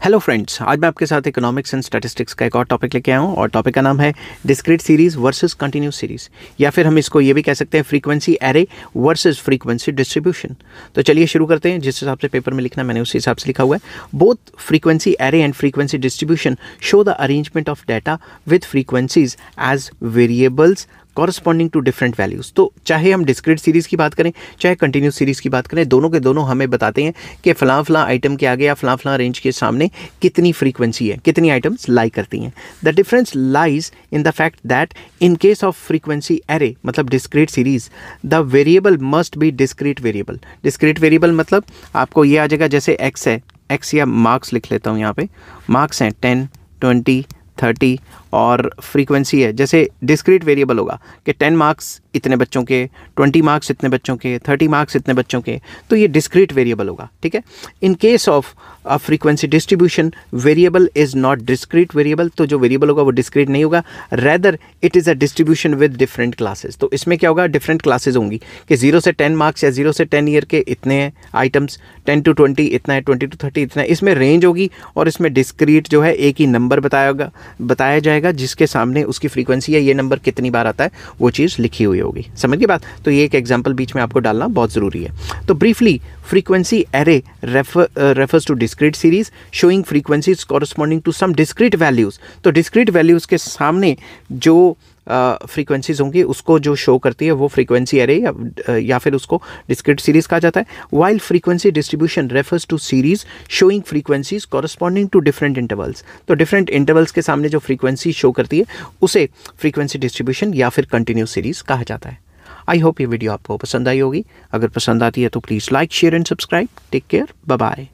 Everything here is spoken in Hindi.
हेलो फ्रेंड्स, आज मैं आपके साथ इकोनॉमिक्स एंड स्टैटिस्टिक्स का एक और टॉपिक लेके आया हूँ और टॉपिक का नाम है discrete series versus continuous series, या फिर हम इसको ये भी कह सकते हैं frequency array versus frequency distribution. तो चलिए शुरू करते हैं। जिस हिसाब से पेपर में लिखना मैंने उसी हिसाब से लिखा हुआ है। Both frequency array and frequency distribution show the arrangement of data with frequencies as variables corresponding to different values. तो चाहे हम डिस्क्रीट सीरीज़ की बात करें चाहे कंटिन्यूस सीरीज़ की बात करें, दोनों के दोनों हमें बताते हैं कि फलां आइटम के आगे या फलां रेंज के सामने कितनी फ्रीक्वेंसी है, कितनी आइटम्स लाई करती हैं। The difference lies in the fact that in case of frequency array मतलब discrete series the variable must be discrete variable. Discrete variable मतलब आपको ये आ जाएगा, जैसे एक्स है, एक्स या मार्क्स लिख लेता हूँ यहाँ पे, मार्क्स हैं 10, 20, 30 और फ्रीक्वेंसी है। जैसे डिस्क्रीट वेरिएबल होगा कि 10 मार्क्स इतने बच्चों के, 20 मार्क्स इतने बच्चों के, 30 मार्क्स इतने बच्चों के, तो ये डिस्क्रीट वेरिएबल होगा। ठीक है। इन case of a frequency distribution variable is not discrete variable, तो जो वेरिएबल होगा वो डिस्क्रीट नहीं होगा, rather it is a distribution with different classes. तो इसमें क्या होगा, डिफरेंट क्लासेस होंगी कि 0 से 10 मार्क्स या 0 से 10 ईयर के इतने हैं आइटम्स, 10 to 20 इतना है, 20 to 30 इतना है, इसमें रेंज होगी और इसमें डिस्क्रीट जो है एक ही नंबर बताया जाएगा जिसके सामने उसकी फ्रीक्वेंसी है, ये नंबर कितनी बार आता है वो चीज़ लिखी हुई होगी। समझ गए बात? तो ये एक एग्जांपल बीच में आपको डालना बहुत ज़रूरी है। तो briefly frequency array refers to discrete series showing frequencies corresponding to some discrete values. तो डिस्क्रीट वैल्यूज़ के सामने जो फ्रीक्वेंसीज होंगी उसको जो शो करती है वो फ्रीक्वेंसी एरे या फिर उसको डिस्क्रीट सीरीज कहा जाता है। While frequency distribution refers to series showing frequencies corresponding to different intervals. तो डिफरेंट इंटरवल्स के सामने जो फ्रीक्वेंसी शो करती है उसे फ्रीक्वेंसी डिस्ट्रीब्यूशन या फिर कंटिन्यूस सीरीज कहा जाता है। आई होप ये वीडियो आपको पसंद आई होगी। अगर पसंद आती है तो please like, share and subscribe. Take care, bye bye.